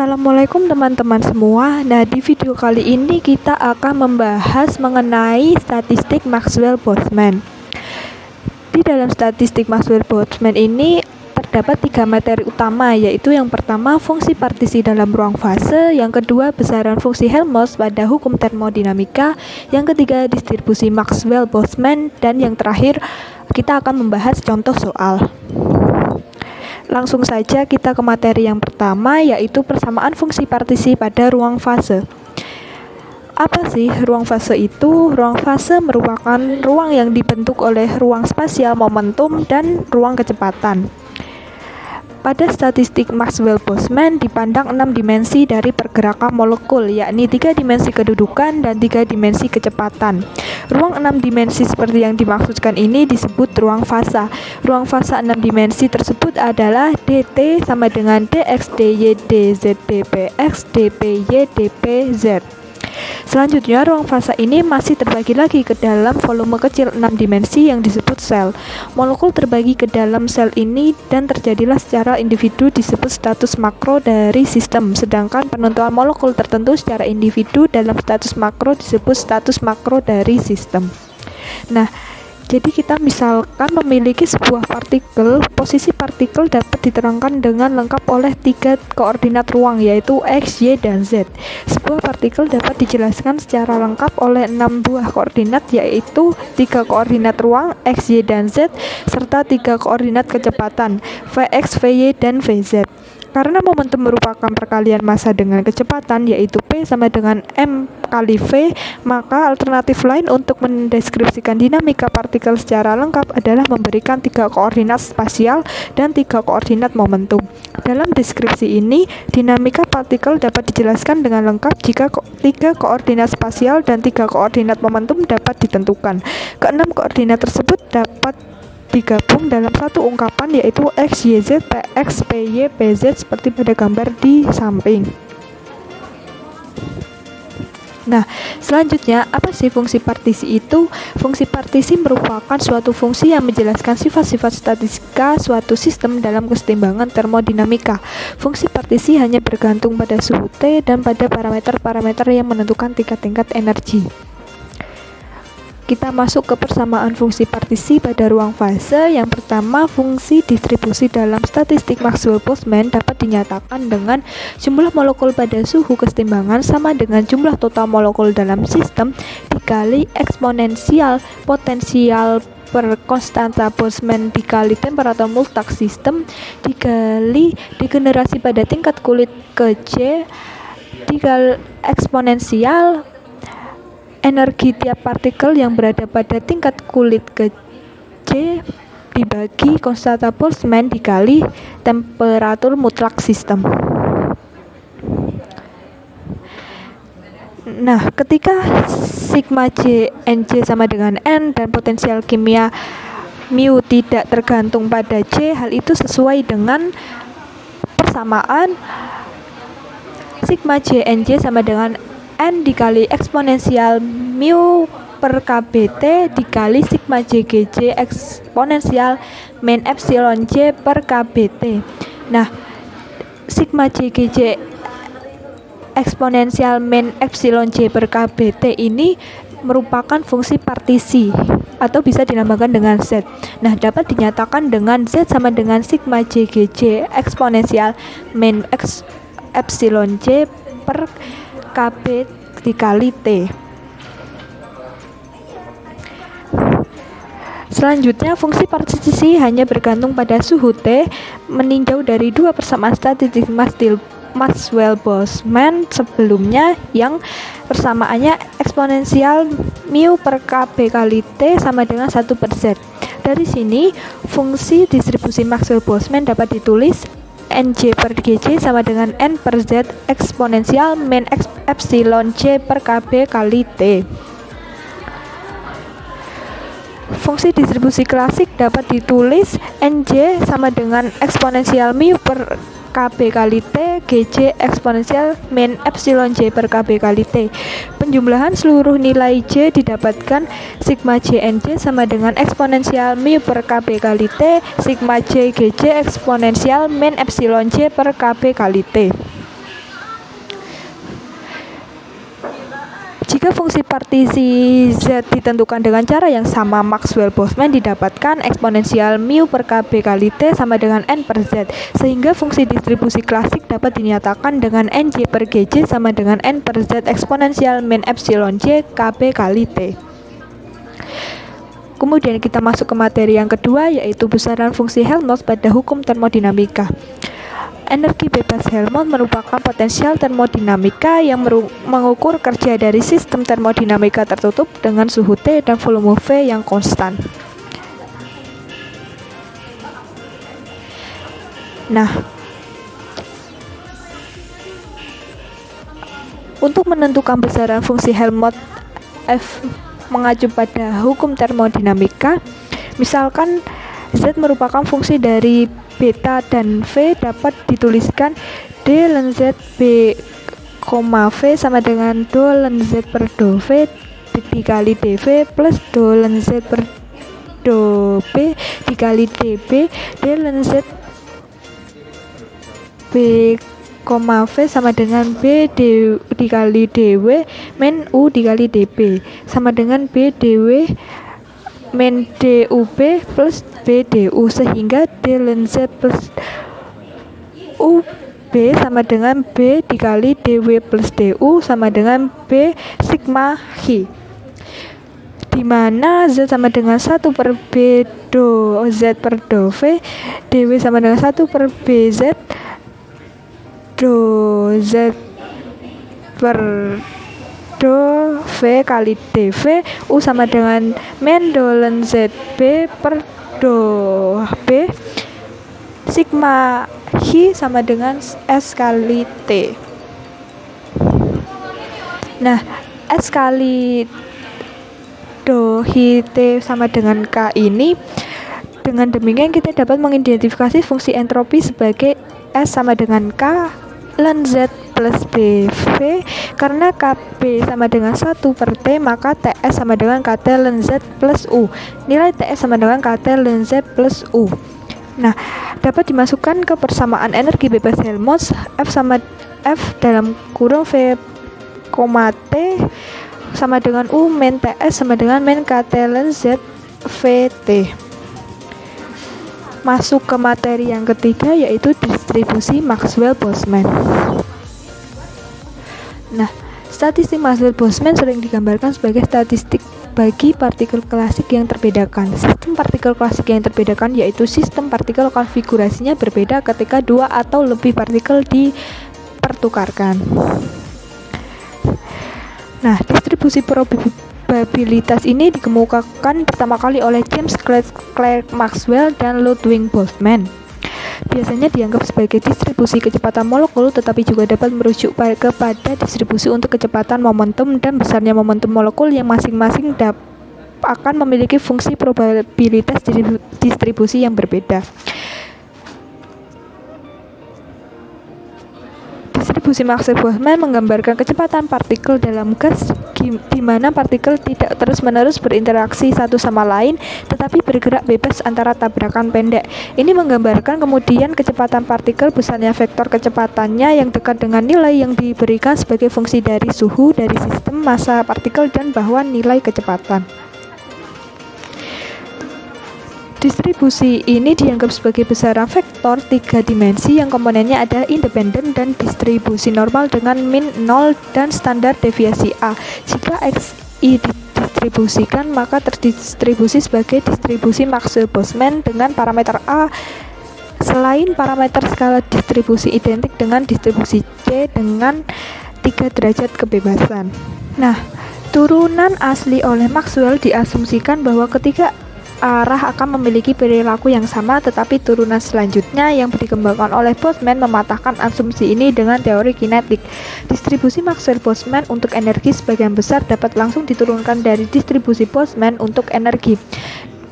Assalamualaikum teman-teman semua. Nah, di video kali ini kita akan membahas mengenai statistik Maxwell-Boltzmann. Di dalam statistik Maxwell-Boltzmann ini terdapat 3 materi utama, yaitu yang pertama fungsi partisi dalam ruang fase, yang kedua besaran fungsi Helmholtz pada hukum termodinamika, yang ketiga distribusi Maxwell-Boltzmann, dan yang terakhir kita akan membahas contoh soal. Langsung saja kita ke materi yang pertama, yaitu persamaan fungsi partisi pada ruang fase. Apa sih ruang fase itu? Ruang fase merupakan ruang yang dibentuk oleh ruang spasial momentum dan ruang kecepatan. Pada statistik Maxwell-Boltzmann dipandang 6 dimensi dari pergerakan molekul, yakni 3 dimensi kedudukan dan 3 dimensi kecepatan. Ruang 6 dimensi seperti yang dimaksudkan ini disebut ruang fasa. Ruang fasa 6 dimensi tersebut adalah dt sama dengan dx dy dz dpx dpy dpz. Selanjutnya, ruang fasa ini masih terbagi lagi ke dalam volume kecil 6 dimensi yang disebut sel. Molekul terbagi ke dalam sel ini dan terjadilah secara individu disebut status makro dari sistem, sedangkan penentuan molekul tertentu secara individu dalam status makro disebut status makro dari sistem. Nah, jadi kita misalkan memiliki sebuah partikel, posisi partikel dapat diterangkan dengan lengkap oleh 3 koordinat ruang, yaitu X, Y, dan Z. Sebuah partikel dapat dijelaskan secara lengkap oleh 6 buah koordinat, yaitu 3 koordinat ruang X, Y, dan Z, serta 3 koordinat kecepatan Vx, Vy, dan Vz. Karena momentum merupakan perkalian massa dengan kecepatan, yaitu P sama dengan M kali V, maka alternatif lain untuk mendeskripsikan dinamika partikel secara lengkap adalah memberikan 3 koordinat spasial dan 3 koordinat momentum. Dalam deskripsi ini, dinamika partikel dapat dijelaskan dengan lengkap jika 3 koordinat spasial dan 3 koordinat momentum dapat ditentukan. Keenam koordinat tersebut dapat digabung dalam satu ungkapan, yaitu X, Y, Z, Px, Py, Pz seperti pada gambar di samping. Nah, selanjutnya, apa sih fungsi partisi itu? Fungsi partisi merupakan suatu fungsi yang menjelaskan sifat-sifat statistika suatu sistem dalam kesetimbangan termodinamika. Fungsi partisi hanya bergantung pada suhu T dan pada parameter-parameter yang menentukan tingkat-tingkat energi. Kita masuk ke persamaan fungsi partisi pada ruang fase. Yang pertama, fungsi distribusi dalam statistik Maxwell-Boltzmann dapat dinyatakan dengan jumlah molekul pada suhu kesetimbangan sama dengan jumlah total molekul dalam sistem dikali eksponensial potensial per konstanta Boltzmann dikali temperatur mutlak sistem dikali degenerasi pada tingkat kulit ke J dikali eksponensial energi tiap partikel yang berada pada tingkat kulit ke J dibagi konstanta Boltzmann dikali temperatur mutlak sistem. Nah, ketika sigma J Nj sama dengan N dan potensial kimia mu tidak tergantung pada J, hal itu sesuai dengan persamaan sigma J Nj sama dengan N dikali eksponensial mu per kbt dikali sigma jgj eksponensial min epsilon j per kbt. Nah, sigma jgj eksponensial min epsilon j per kbt ini merupakan fungsi partisi atau bisa dinamakan dengan Z. Nah, dapat dinyatakan dengan Z sama dengan sigma jgj eksponensial min epsilon j per Kb dikali T. Selanjutnya, fungsi partisi hanya bergantung pada suhu T meninjau dari 2 persamaan statistik Maxwell-Boltzmann sebelumnya yang persamaannya eksponensial mu per Kb kali T sama dengan 1/Z. Dari sini, fungsi distribusi Maxwell-Boltzmann dapat ditulis Nj per Gj sama dengan N per Z eksponensial min epsilon J per Kb kali T. Fungsi distribusi klasik dapat ditulis Nj sama dengan eksponensial mu per Kb kali T, Gj eksponensial min epsilon J per Kb kali T. Penjumlahan seluruh nilai J didapatkan sigma J Nj sama dengan eksponensial mu per Kb kali T, sigma J Gj eksponensial min epsilon J per Kb kali T. Jika fungsi partisi Z ditentukan dengan cara yang sama, Maxwell-Boltzmann didapatkan eksponensial mu per kb kali T sama dengan N per Z, sehingga fungsi distribusi klasik dapat dinyatakan dengan Nj per Gj sama dengan N per Z eksponensial min epsilon J kb kali T. Kemudian kita masuk ke materi yang kedua, yaitu besaran fungsi Helmholtz pada hukum termodinamika. Energi bebas Helmholtz merupakan potensial termodinamika yang mengukur kerja dari sistem termodinamika tertutup dengan suhu T dan volume V yang konstan. Nah, untuk menentukan besaran fungsi Helmholtz F mengacu pada hukum termodinamika, misalkan Z merupakan fungsi dari beta dan V, dapat dituliskan d ln Z B, V sama dengan do ln Z per do V dikali dV plus do ln Z per do B dikali dB d ln Z B, V sama dengan B dikali dW min U dikali dB sama dengan B dW min dUB plus B du, sehingga d ln Z plus UB sama dengan B dikali dW plus du sama dengan B sigma Hi, di mana Z sama dengan 1 per B do Z per do V, dW sama dengan 1 per BZ do Z per do V kali dV, U sama dengan min do ln ZB per do B, sigma Hi sama dengan S kali T. Nah, S kali do Hi T sama dengan K ini, dengan demikian kita dapat mengidentifikasi fungsi entropi sebagai S sama dengan K ln Z plus BV. Karena KB sama dengan 1 per T, maka TS sama dengan KT ln Z plus U. Nilai TS sama dengan KT ln Z plus U. Nah, dapat dimasukkan ke persamaan energi bebas Helmholtz F dalam kurung V, T sama dengan U min TS sama dengan min KT ln Z VT. Masuk ke materi yang ketiga, yaitu distribusi Maxwell-Boltzmann. Nah, statistik Maxwell-Boltzmann sering digambarkan sebagai statistik bagi partikel klasik yang terbedakan. Sistem partikel klasik yang terbedakan yaitu sistem partikel konfigurasinya berbeda ketika dua atau lebih partikel dipertukarkan. Nah, distribusi probabilitas ini dikemukakan pertama kali oleh James Clerk Maxwell dan Ludwig Boltzmann. Biasanya dianggap sebagai distribusi kecepatan molekul, tetapi juga dapat merujuk kepada distribusi untuk kecepatan momentum dan besarnya momentum molekul yang masing-masing akan memiliki fungsi probabilitas distribusi yang berbeda. Distribusi Maxwell-Boltzmann menggambarkan kecepatan partikel dalam gas di mana partikel tidak terus-menerus berinteraksi satu sama lain, tetapi bergerak bebas antara tabrakan pendek. Ini menggambarkan kemudian kecepatan partikel, besarnya vektor kecepatannya yang dekat dengan nilai yang diberikan sebagai fungsi dari suhu dari sistem, massa partikel, dan bahwa nilai kecepatan. Distribusi ini dianggap sebagai besaran vektor 3 dimensi yang komponennya adalah independen dan distribusi normal dengan min 0 dan standar deviasi A. Jika Xi didistribusikan, maka terdistribusi sebagai distribusi Maxwell-Boltzmann dengan parameter A selain parameter skala distribusi identik dengan distribusi C dengan 3 derajat kebebasan. Nah, turunan asli oleh Maxwell diasumsikan bahwa ketika arah akan memiliki perilaku yang sama, tetapi turunan selanjutnya yang dikembangkan oleh Boltzmann mematahkan asumsi ini dengan teori kinetik. Distribusi Maxwell-Boltzmann untuk energi sebagian besar dapat langsung diturunkan dari distribusi Boltzmann untuk energi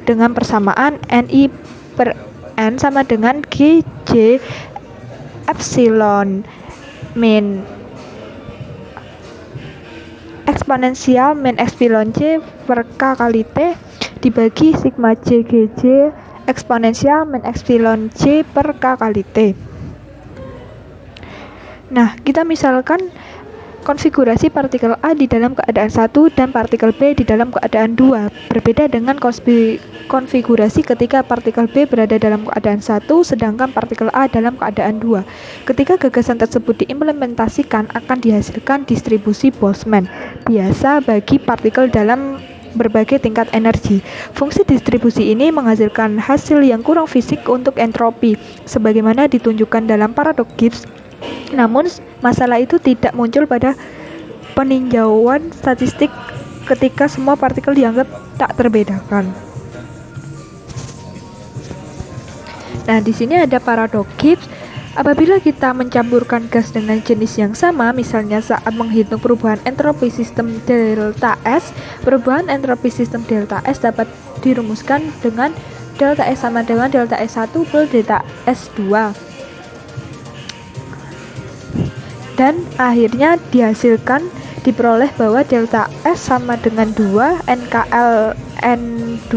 dengan persamaan Ni per N sama dengan Gj epsilon min eksponensial min epsilon J per K kali T dibagi sigma J Gj eksponensial min epsilon J per K kali T. Nah, kita misalkan konfigurasi partikel A di dalam keadaan 1 dan partikel B di dalam keadaan 2. Berbeda dengan konfigurasi ketika partikel B berada dalam keadaan 1 sedangkan partikel A dalam keadaan 2. Ketika gagasan tersebut diimplementasikan akan dihasilkan distribusi Boltzmann biasa bagi partikel dalam berbagai tingkat energi. Fungsi distribusi ini menghasilkan hasil yang kurang fisik untuk entropi sebagaimana ditunjukkan dalam paradoks Gibbs. Namun, masalah itu tidak muncul pada peninjauan statistik ketika semua partikel dianggap tak terbedakan. Nah, di sini ada paradoks Gibbs. Apabila kita mencampurkan gas dengan jenis yang sama, misalnya saat menghitung perubahan entropi sistem delta S, perubahan entropi sistem delta S dapat dirumuskan dengan delta S sama dengan delta S1 plus delta S2. Dan akhirnya diperoleh bahwa delta S sama dengan 2 NKL N2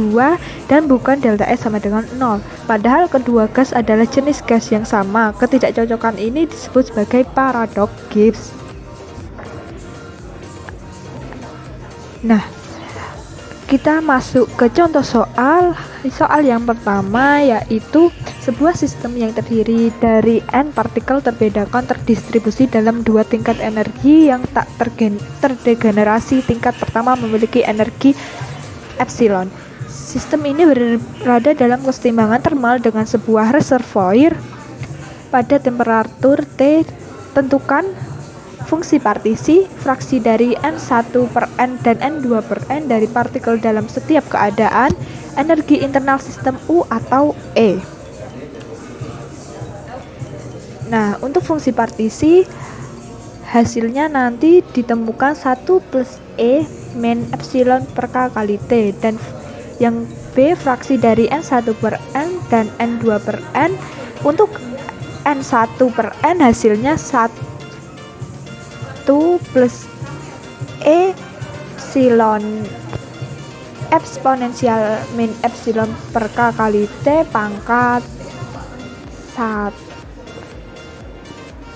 dan bukan delta S sama dengan 0. Padahal kedua gas adalah jenis gas yang sama. Ketidakcocokan ini disebut sebagai paradoks Gibbs. Nah, kita masuk ke contoh soal yang pertama, yaitu sebuah sistem yang terdiri dari n partikel terbedakan terdistribusi dalam dua tingkat energi yang tak terdegenerasi. Tingkat pertama memiliki energi epsilon. Sistem ini berada dalam keseimbangan termal dengan sebuah reservoir pada temperatur T. Tentukan fungsi partisi, fraksi dari N1 per N dan N2 per N dari partikel dalam setiap keadaan, energi internal sistem U atau E. Nah, untuk fungsi partisi, hasilnya nanti ditemukan 1 plus E min epsilon per K kali T, dan yang B fraksi dari N1 per N dan N2 per N. Untuk N1 per N hasilnya 1 plus epsilon eksponensial min epsilon per K kali T pangkat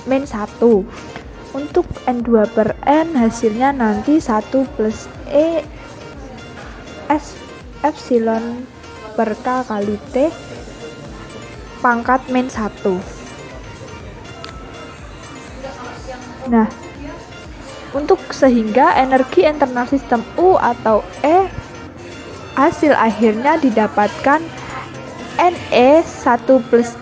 min 1. Untuk N2 per N hasilnya nanti 1 plus epsilon per K kali T pangkat min 1. Nah, untuk sehingga energi internal sistem U atau E hasil akhirnya didapatkan NE 1 plus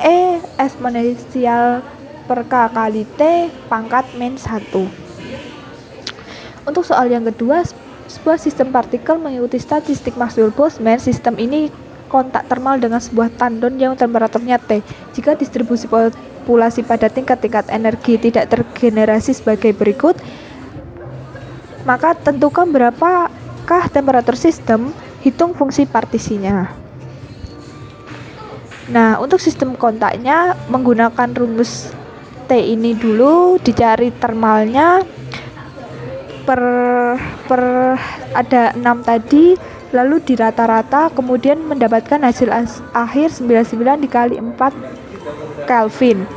E eksponensial per K kali T pangkat min 1. Untuk soal yang kedua, sebuah sistem partikel mengikuti statistik Maxwell-Boltzmann. Sistem ini kontak termal dengan sebuah tandon yang temperaturnya T. Jika distribusi populasi pada tingkat-tingkat energi tidak tergenerasi sebagai berikut, maka tentukan berapakah temperatur sistem, hitung fungsi partisinya. Nah, untuk sistem kontaknya menggunakan rumus T ini dulu, dicari termalnya per ada 6 tadi, lalu dirata-rata, kemudian mendapatkan hasil akhir 99 dikali 4 Kelvin.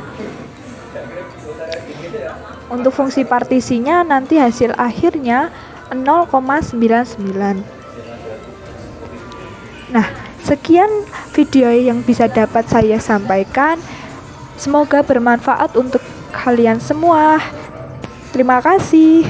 Untuk fungsi partisinya nanti hasil akhirnya 0,99. Nah, sekian video yang bisa dapat saya sampaikan. Semoga bermanfaat untuk kalian semua. Terima kasih.